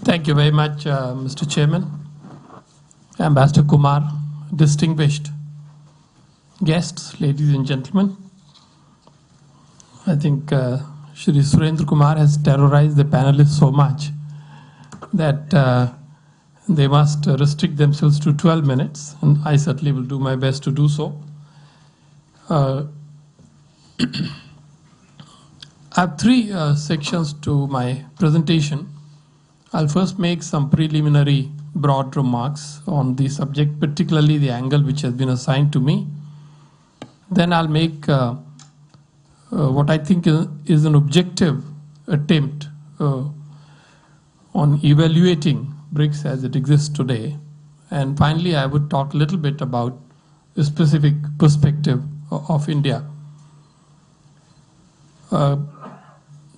Thank you very much, Mr. Chairman, Ambassador Kumar, distinguished guests, ladies and gentlemen. I think Shri Surendra Kumar has terrorized the panelists so much that they must restrict themselves to 12 minutes, and I certainly will do my best to do so. I have three sections to my presentation. I'll first make some preliminary broad remarks on the subject, particularly the angle which has been assigned to me. Then I'll make what I think is an objective attempt on evaluating BRICS as it exists today. And finally, I would talk a little bit about the specific perspective of India.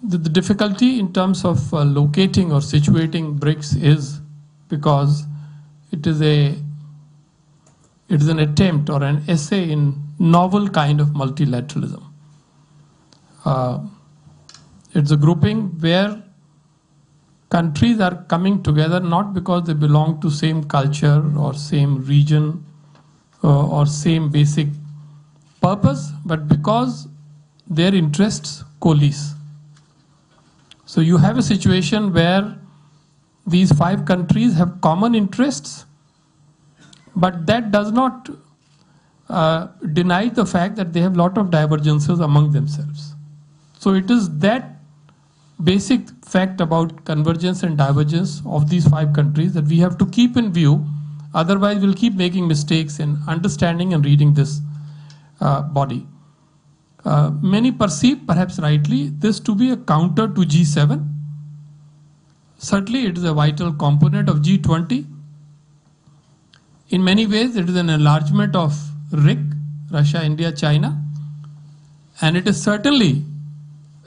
The difficulty in terms of locating or situating BRICS is because it is an attempt or an essay in novel kind of multilateralism. It's a grouping where countries are coming together not because they belong to same culture or same region or same basic purpose, but because their interests coalesce. So you have a situation where these 5 countries have common interests, but that does not deny the fact that they have a lot of divergences among themselves. So it is that basic fact about convergence and divergence of these 5 countries that we have to keep in view, otherwise we'll keep making mistakes in understanding and reading this body. Many perceive, perhaps rightly, this to be a counter to G7. Certainly it is a vital component of G20. In many ways it is an enlargement of RIC, Russia, India, China, and it is certainly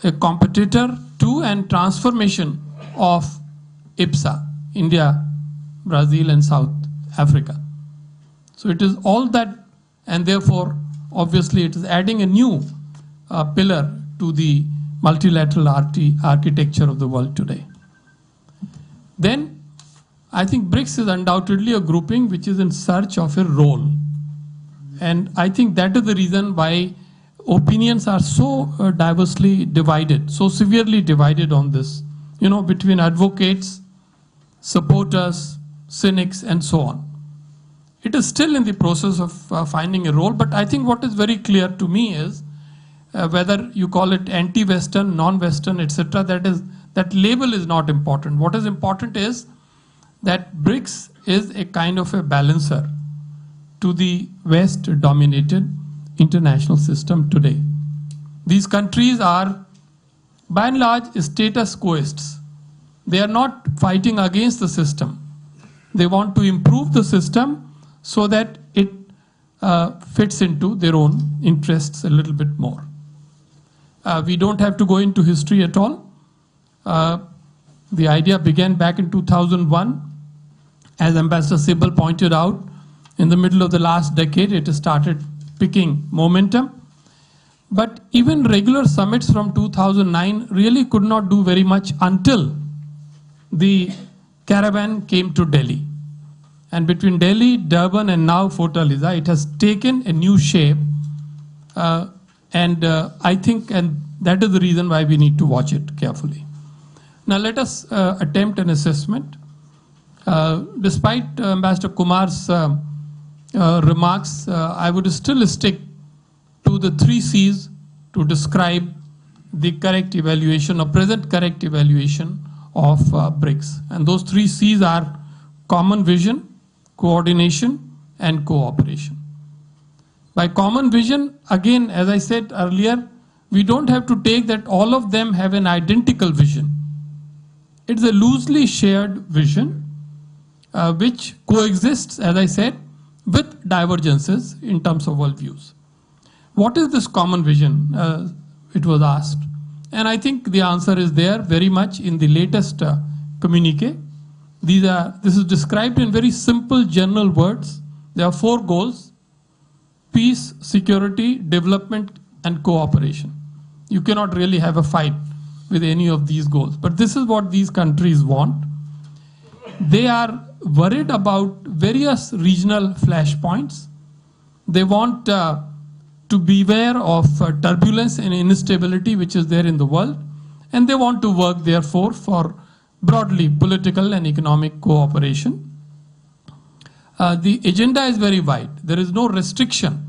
a competitor to and transformation of IPSA, India, Brazil and South Africa. So it is all that, and therefore obviously it is adding a new pillar to the multilateral architecture of the world today. Then I think BRICS is undoubtedly a grouping which is in search of a role. And I think that is the reason why opinions are so diversely divided, so severely divided on this, between advocates, supporters, cynics, and so on. It is still in the process of finding a role, but I think what is very clear to me is whether you call it anti-Western, non-Western, etc., that label is not important. What is important is that BRICS is a kind of a balancer to the West-dominated international system today. These countries are, by and large, status quoists. They are not fighting against the system. They want to improve the system so that it fits into their own interests a little bit more. We don't have to go into history at all. The idea began back in 2001. As Ambassador Sibal pointed out, in the middle of the last decade, it started picking momentum. But even regular summits from 2009 really could not do very much until the caravan came to Delhi. And between Delhi, Durban, and now Fortaleza, it has taken a new shape. I think that is the reason why we need to watch it carefully. Now let us attempt an assessment. Despite Ambassador Kumar's remarks, I would still stick to the 3 C's to describe the correct evaluation or present correct evaluation of BRICS. And those 3 C's are common vision, coordination, and cooperation. By common vision, again, as I said earlier, we don't have to take that all of them have an identical vision. It's a loosely shared vision which coexists, as I said, with divergences in terms of worldviews. What is this common vision? It was asked. And I think the answer is there very much in the latest communique. This is described in very simple general words. There are 4 goals: peace, security, development, and cooperation. You cannot really have a fight with any of these goals. But this is what these countries want. They are worried about various regional flashpoints. They want to beware of turbulence and instability which is there in the world, and they want to work therefore for broadly political and economic cooperation. The agenda is very wide. There is no restriction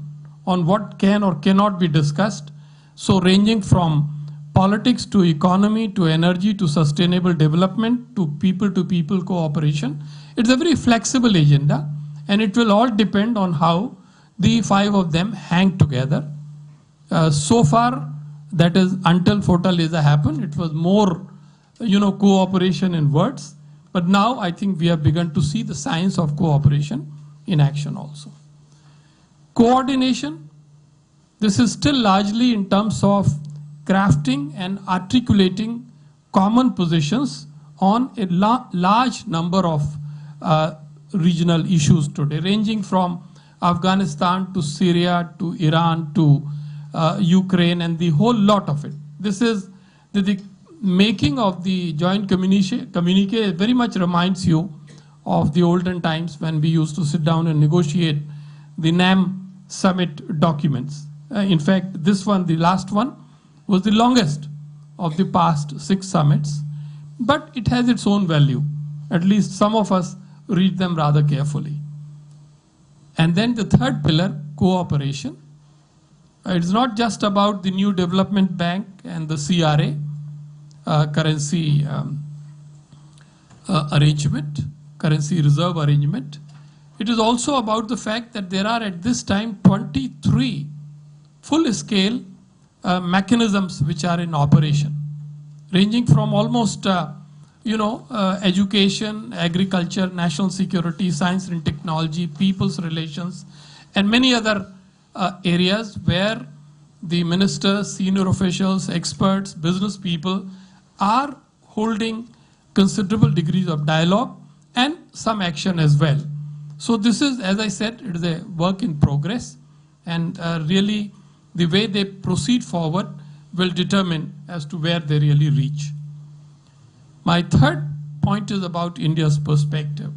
on what can or cannot be discussed. So ranging from politics to economy to energy to sustainable development to people cooperation. It's a very flexible agenda, and it will all depend on how the five of them hang together. So far, that is until Fortaleza happened, it was more, cooperation in words. But now I think we have begun to see the signs of cooperation in action also. Coordination, this is still largely in terms of crafting and articulating common positions on a large number of regional issues today, ranging from Afghanistan to Syria to Iran to Ukraine and the whole lot of it. This is the making of the joint communique very much reminds you of the olden times when we used to sit down and negotiate the NAM summit documents. In fact, this one, the last one, was the longest of the past 6 summits, but it has its own value. At least some of us read them rather carefully. And then the third pillar, cooperation. It's not just about the new development bank and the CRA, currency arrangement, currency reserve arrangement. It is also about the fact that there are at this time 23 full-scale mechanisms which are in operation, ranging from almost education, agriculture, national security, science and technology, people's relations, and many other areas where the ministers, senior officials, experts, business people are holding considerable degrees of dialogue and some action as well. So this is, as I said, it is a work in progress, and really the way they proceed forward will determine as to where they really reach. My third point is about India's perspective.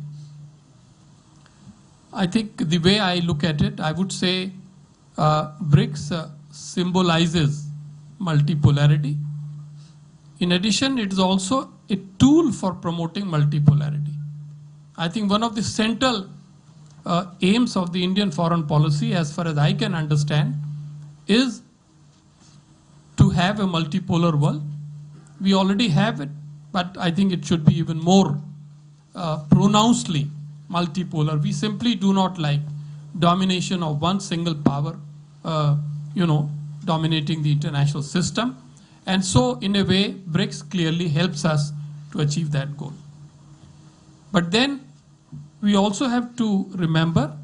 I think the way I look at it, I would say BRICS symbolizes multipolarity. In addition, it is also a tool for promoting multipolarity. I think one of the central aims of the Indian foreign policy, as far as I can understand, is to have a multipolar world. We already have it, but I think it should be even more pronouncedly multipolar. We simply do not like domination of one single power, dominating the international system. And so, in a way, BRICS clearly helps us to achieve that goal. But then, we also have to remember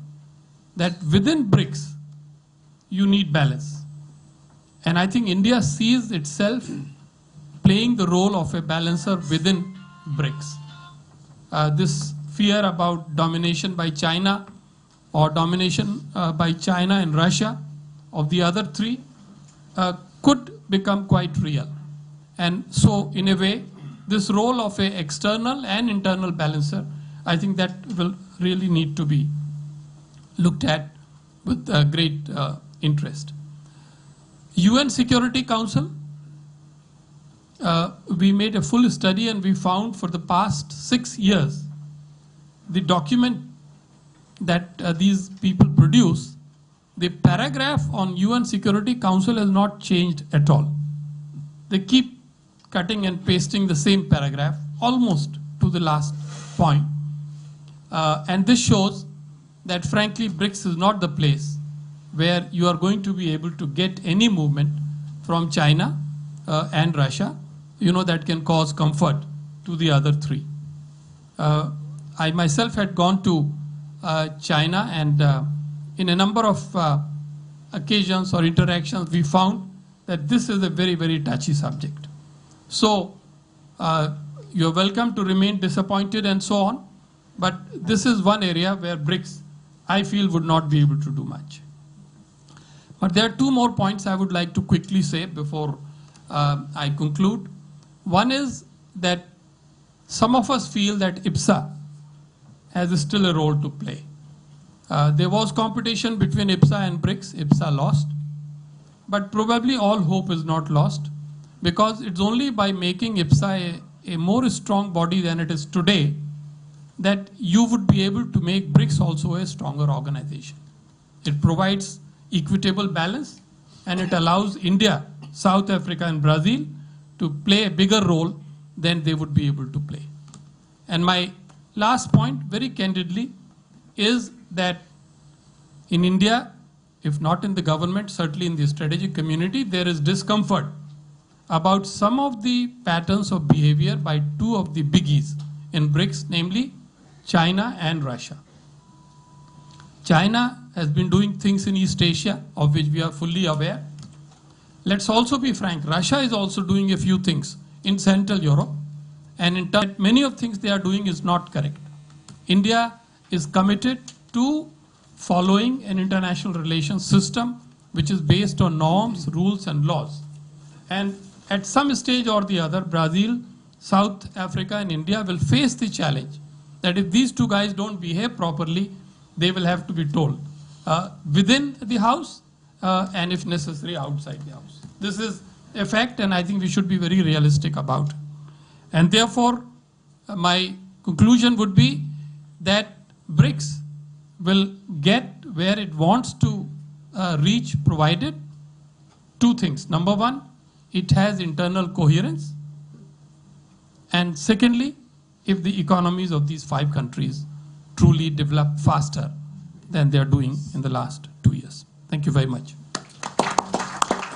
that within BRICS, you need balance. And I think India sees itself playing the role of a balancer within BRICS. This fear about domination by China or domination by China and Russia of the other three could become quite real. And so, in a way, this role of an external and internal balancer, I think that will really need to be looked at with great interest. UN Security Council, we made a full study and we found for the past 6 years, the document that these people produce, the paragraph on UN Security Council has not changed at all. They keep cutting and pasting the same paragraph almost to the last point. And this shows that frankly BRICS is not the place where you are going to be able to get any movement from China and Russia, that can cause comfort to the other three. I myself had gone to China, and in a number of occasions or interactions, we found that this is a very, very touchy subject. So you're welcome to remain disappointed and so on, but this is one area where BRICS, I feel, would not be able to do much. But there are 2 more points I would like to quickly say before I conclude. One is that some of us feel that IPSA has still a role to play. There was competition between IPSA and BRICS. IPSA lost. But probably all hope is not lost, because it's only by making IPSA a more strong body than it is today that you would be able to make BRICS also a stronger organization. It provides equitable balance, and it allows India, South Africa and Brazil to play a bigger role than they would be able to play. And my last point, very candidly, is that in India, if not in the government, certainly in the strategic community, there is discomfort about some of the patterns of behavior by two of the biggies in BRICS, namely China and Russia. China has been doing things in East Asia, of which we are fully aware. Let's also be frank, Russia is also doing a few things in Central Europe, and in turn, many of things they are doing is not correct. India is committed to following an international relations system which is based on norms, rules and laws. And at some stage or the other, Brazil, South Africa and India will face the challenge that if these two guys don't behave properly, they will have to be told within the house and if necessary outside the house. This is a fact, and I think we should be very realistic about it. And therefore, my conclusion would be that BRICS will get where it wants to reach, provided two things. Number one, it has internal coherence. And secondly, if the economies of these 5 countries truly develop faster than they are doing in the last 2 years. Thank you very much.